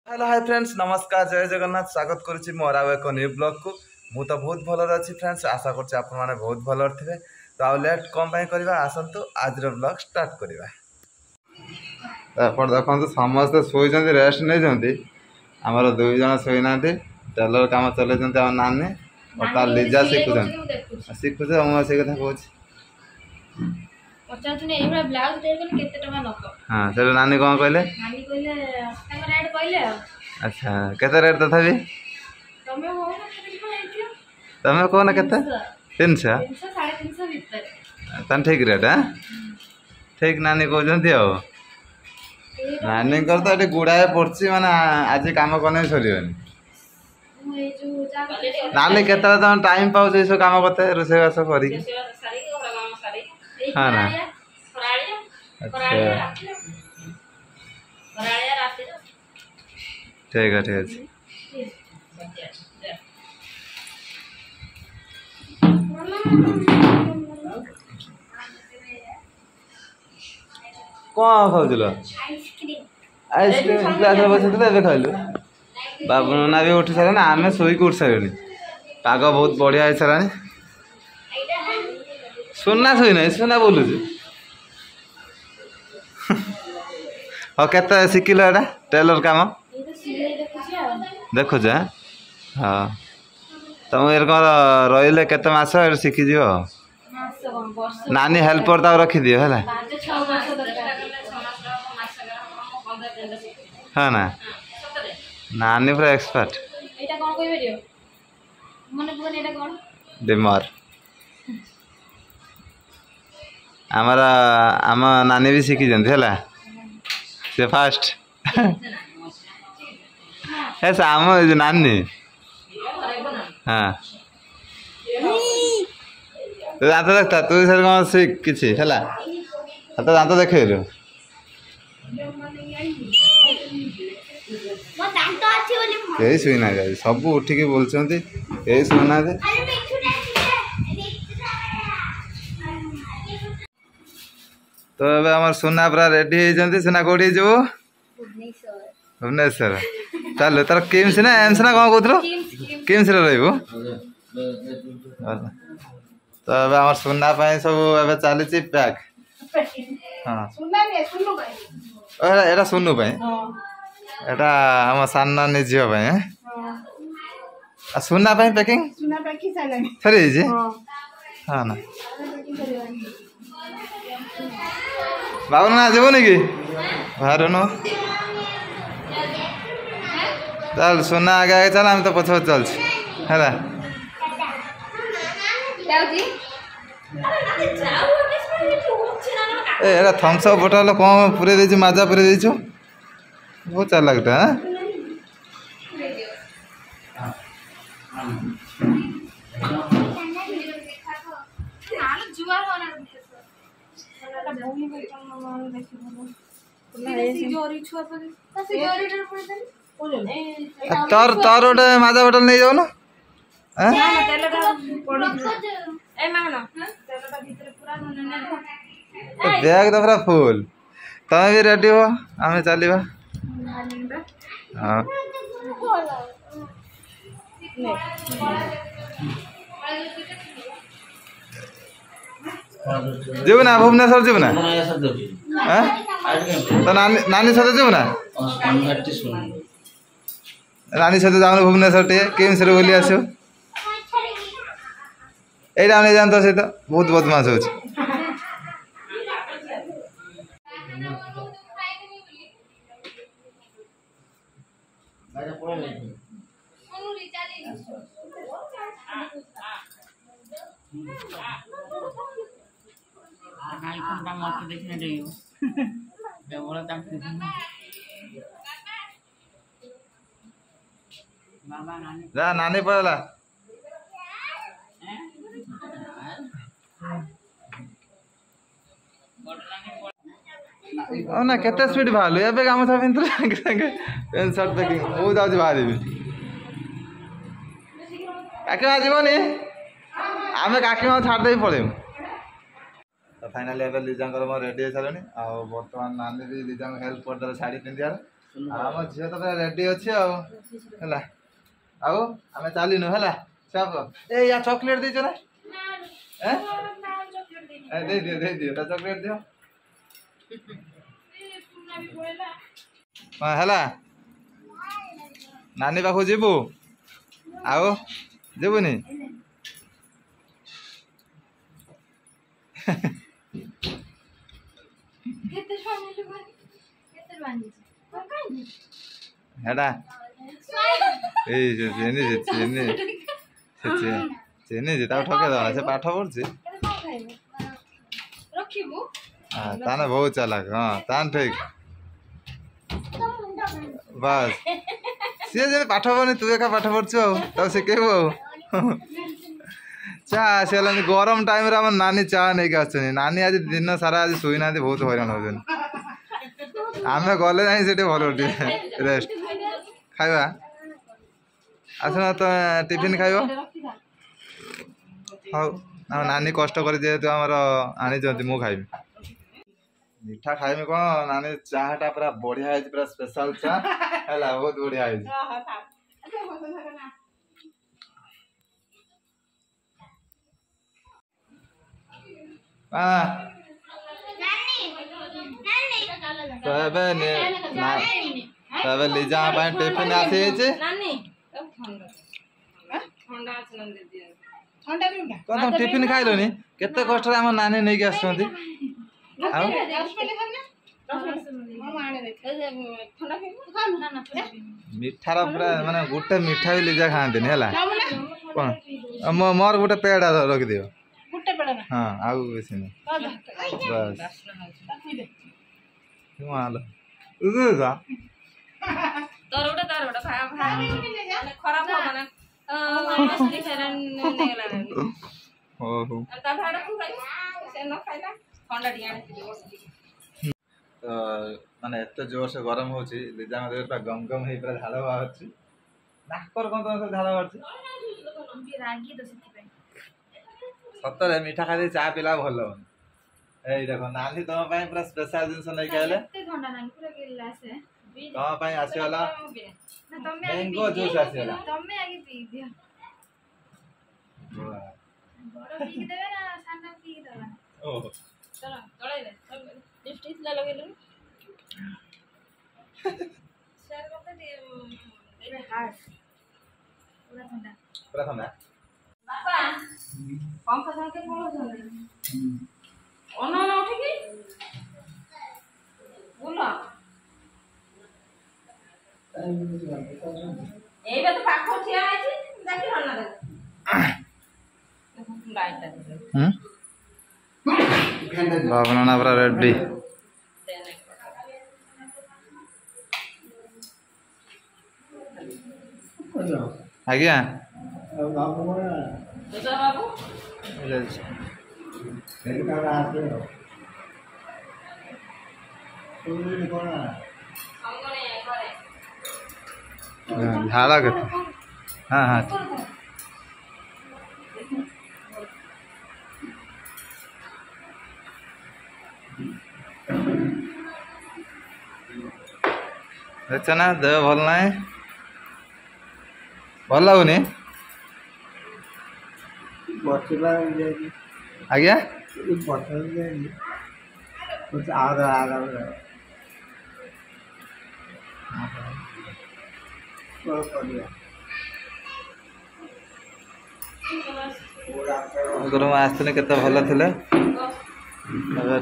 Hello hi friends नमस्कार जय जगन्नाथ स्वागत करुच्ची मोर आउ एक न्यू ब्लॉग को मु तो बहुत भलर अच्छी फ्रेंड्स आशा करछि आपण माने बहुत भलर थे तो आउ लेट कम पाई करबा आसंतु आज रो ब्लॉग स्टार्ट करबा। अपन देखंतु समस्त सोइजंती रेस्ट नै जंती हमर दुई जन सोइना दे टेलर काम चले जंती आ नानी और ता लिजा सिखुछ हम से कथा कहछ पचातुने एबरा ब्लाउज दे कोन केते टका नक हां चलो नानी कोन कहले तांग रेट कहले अच्छा केते रेट तथाबी तमे हो ना केते हेतियो तमे कोन केते 300 300 भीतर तन ठीक रेट हां ठीक नानी कहजंती हो नानी कर तो एटे गुडाए पड़ची माने आज काम कोने सरियोनी नानी केते तम टाइम पाउ जे सो काम करते रोसे वास करी हां ना ठीक है कौन खाऊल आइसक्रीम क्लास बस खाइलु बाबू ना भी उठी सारे आम शोक उठ सारे पाग बहुत बढ़िया है सारा सुना शुई ना सुना बोलु हाँ के शिखिल एटा टेलर काम देखुच हाँ तुम ये कौन रही केते मास शिखीज नानी हेल्पर तक रखिदि है हाँ ना नानी पूरा एक्सपर्ट डिमर आमर आम नानी भी शिखी है से फास्ट ऐसा आम नानी हाँ तू दात देखता तू सर कौन शिख कि तो दात देखे यही शुना जाए सब उठिकी बोलते यही शुना तो अब आम सुना पूरा रेडी होती सुना कौटी जो भुवनेश्वर चलो तार किम्स ना एम्स ना कौन कहूँ किम्स रही तो अब आम सुना सब ए चली पैक हाँ एटा सुनु एटा आम सान नानी झील सुना पैकिंग सरी हाँ ना बाबू ना जीवन कि बाहर न चल सुना आगे आगे चल हम तो पछ चल है ए थम्स अप बोतल कौन पूरे दे माजा पूरे दे बहुत चाल लगता है तार तार गोटे माजा बोतल नहीं जाओ ना बैग तो पूरा फुल तमें भी रेडी हो आम चलवा हाँ जीव ना भुवनेश्वर जीव ना तो नानी सहित जीव ना नानी सहित जाऊन भुवनेश्वर टे किम्स बोली आस यहाँ नहीं जान तो सहित बहुत बदमाश हो जा नानी पड़ेला ना केते स्पीड बाहर ए गामछा पिंधु सागे सागे पेन शर्ट पैकिंग बहुत आज बाहर काकी जीवनी आम काकी छाड़ दे पड़े तो फाइनाली एवं लिजा रेडी हो सारे आ बर्तमान नानी भी लिजा हेल्प करदे शाढ़ी पिंधार ଆମ ଝିଅ ତ ପୁରା ରେଡି ଅଛି ଆଉ ହେଲା ଆଉ ଆମେ ଚାଲିନୁ ହେଲା ଚାପ ଏ ୟା ଚକୋଲେଟ ଦେଇଛ ନା ଦେଇଦିଅ ତା ଚକୋଲେଟ ଦିଅ ହଁ ହେଲା ନାନୀ ପାଖକୁ ଯିବୁ ଆଉ ଯିବୁନି ହେଟା ଏଇ ଚିହ୍ନିଛି ତାକୁ ଠକେଇ ଦେବା ସେ ପାଠ ପଢୁଛି ତାନେ ବହୁତ ଚାଲାକ ହଁ ତାନେ ଠିକ ବାସ୍ ସିଏ ଯେମିତି ପାଠ ପଢୁନି ତୁ ଏକା ପାଠ ପଢୁଛୁ ଆଉ ତାକୁ ଶିଖେଇବୁ ଆଉ ଚା ଆସିଗଲାନି ଗରମ ଟାଇମରେ ଆମ ନାନୀ ଚା ନେଇକି ଆସୁଛନ୍ତି ନାନୀ ଆଜି ଦିନ ସାରା ଆଜି ଶୋଇନାହାନ୍ତି ବହୁତ ହଇରାଣ ହଉଛନ୍ତି ଆମେ ଗଲେ ଯାଇ ସେଠି ଭଲ ଟିକେ ରେଷ୍ଟ ଖାଇବା ଆସୁନ ତ ଟିଫିନ ଖାଇବ ହଉ ଆମ ନାନୀ କଷ୍ଟ କରି ଯେହେତୁ ଆମର ଆଣିଛନ୍ତି ମୁଁ ଖାଇବି ମିଠା ଖାଇବି କଣ ନାନୀ ଚାହା ଟା ପୁରା ବଢିଆ ହେଇଛି ପୁରା ସ୍ପେଶାଲ ଚା ହେଲା ବହୁତ ବଢିଆ ହେଇଛି तो ଏବେ ଲିଜା ପାଇଁ ଟିଫିନ ଆସିଯାଇଛି କଣ ଟିଫିନ ଖାଇଲନି କେତେ କଷ୍ଟରେ ଆମ ନାନୀ ନେଇକି ଆସୁଛନ୍ତି ଆଉ ମିଠାର ପୁରା ମାନେ ଗୋଟେ ମିଠା ବି ଲିଜା ଖାଆନ୍ତିନି ହେଲା କଣ ମୋର ଗୋଟେ ପେଡା ରଖିଦିଅ हाँ आउ बेसी नहीं बस मालो उगा तोर उडा तार उडा भाई माने खराब हो माने मछली खैरन नेला ओहो ता भाडा को भाई से न खाइला ठंडा डिया तो माने एते जोर से गरम होची लिजा मध्ये पूरा गम गम हे पूरा झाड़ बाहरची नाकर कोन तो झाड़ बाहरची रागी तो सिथि सतरे मीठा खाली चा पिला भल एई देखो नानी तुम पाई पूरा स्पेशल जिंस नै कहले एते ठंडा नानी पूरा गिलास है तुम पाई आसीवाला ना तमे मैंगो जूस आसीवाला तमे आगे पी दियो बड़ पी देबे ना साना पी देबे ओ चलो तळे दे लिपस्टिक ला लगेलु शेयर करते दे एबे हार्ड पूरा ठंडा बापा पंखा साथे कोन छले ओनो न उठी की बोला एबे तो पाखो ठिया आइछि देखि हना दे लाइट दे भावना पूरा रेडी आज्ञा बाबू झाला के हाँ हाँ देखा ना देह भल ना भल लगुनि आज्ञा आसने केते भल थिले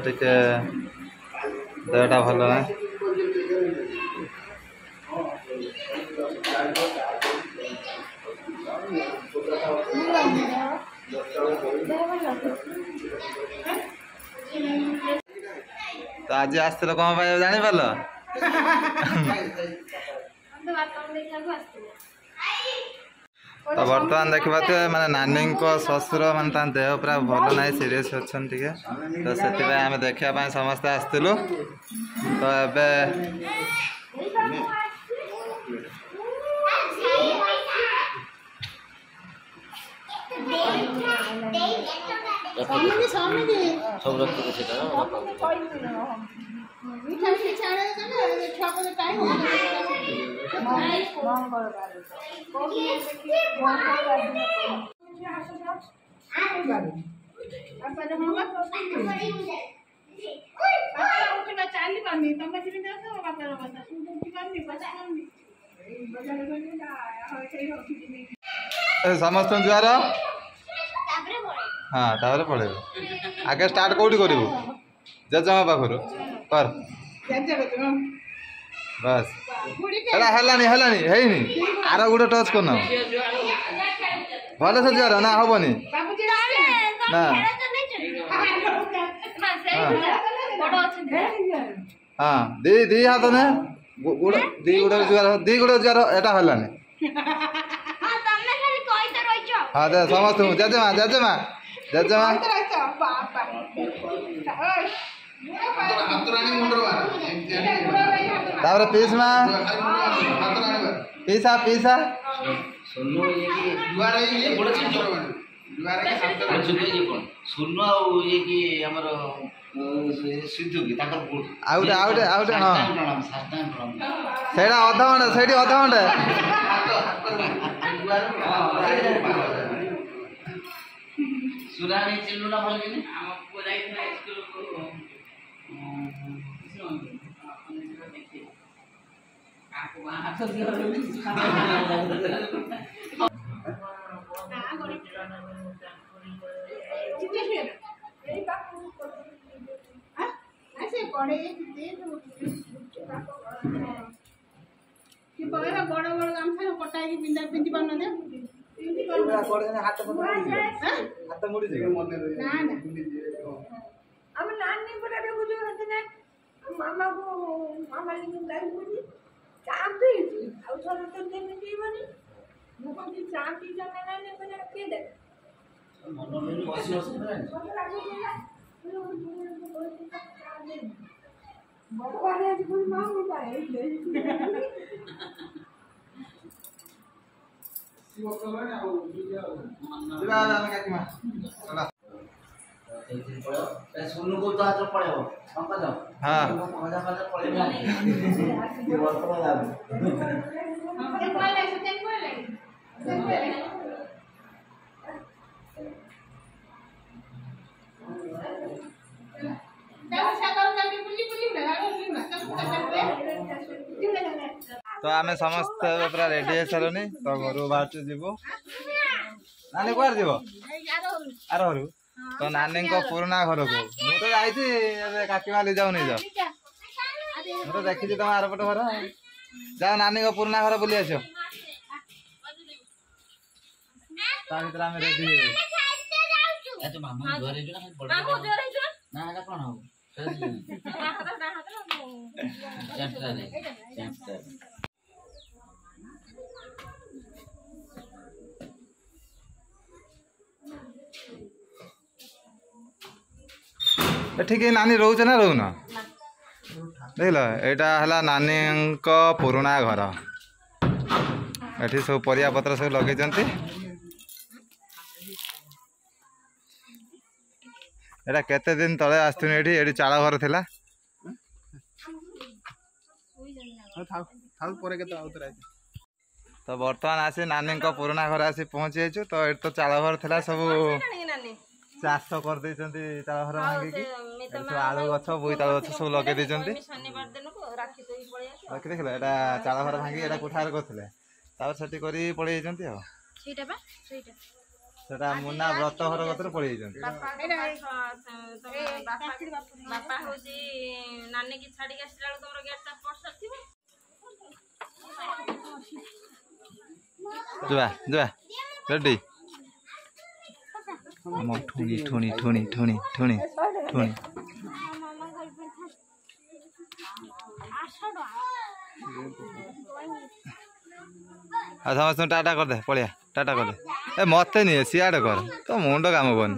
टिके देहटा भल ना तो आज आसते कौन जानी पार तो बर्तमान देखा माने नानी ससुर माने देह पूरा भल ना सीरीयस अच्छा तो से आम देखा समस्ते आसलु तो ए सब समस्त जुआर हाँ तापर पड़े आगे स्टार्ट कौटी करू जेजमा पाखर कर बस एटा हेलानी हेलानी हेनी आर गुटे टच करना भल से जुआर ना हेनी ना हाँ दी दी हाथ ने दी गुटे जुआर एटा हेलानी हाँ दे समस्त जेजेमा जेजेमा जेजेमा तापर पीसमा पीसा पीसा सुनो ये कि हमर सिद्धू की ताकर आउटे आउटे आउटे हां सेडा आधा घंटा सेडी आधा घंटा सुरानी चिल्लू ना भल कि हम पुराई स्कूल को आपको वहां तो बड़ बड़ गामछा कटा पिंधि पार हाथ मुड़ी हम नानी बड़ा बुझो ना मामा को मामा लिंग गाई बुझी चाप दे आ थोड़ा तो देने दीवनी मु को की चाप दी जाने ना ने बना के दे मन में बसी बसी भगवान आज कोई मांगो पाए सुनु को तो हाथ पड़े हो पंकज हां मजा मजा पड़े ये वर्तमान आ ते बोले तो आम समस्त पूरा रेडी हो सारे तो घर बाहर जीवु नानी कुआर जीव आर घर तो नानी पुराना घर को मु तो जाइए काकी माली जाऊ नहीं जाओ मु तो देखी तुम आरपट घर जाओ नानी पुराना घर बुली आस रेडी अच्छा मामा घरे जो ना बड़ ना ना कोन हो चैप्टर है चैप्टर ठीक है नानी रोच ना रोन देख लो यहाँ है नानी पुराना घर ये सब परिया पत्र सब लगे एटा केते दिन तले आसथुन ये चाल घर थिला तो बर्तमान आसी नानी पुराना घर आसी पहुँची जाइछु तो ये तो चाल घर थिला सब चाष कर देइछन्ती चाल घर भांगी आलू गछ बोईताल गछ सब लगे देइछन्ती रखी देखिल एटा चाल घर भांगी एटा कोठार करथिले तापर सेठी करी पळेइ जाइछन्ती आ सेटा मुन्ना व्रत घर कतरे पळेइ जाइछन्ती बापा होजी नानी की छाड़ी के आसला तोमरो गेट ता पड़सर थिबो जुआ जुआ रेडी ठुनी ठुनी ठुनी ठुनी ठुनी ठुनी समस्त टाटा कर दे पड़िया टाटा कर दे ए मत नहीं सियाड़े कर तो मुंड काम बन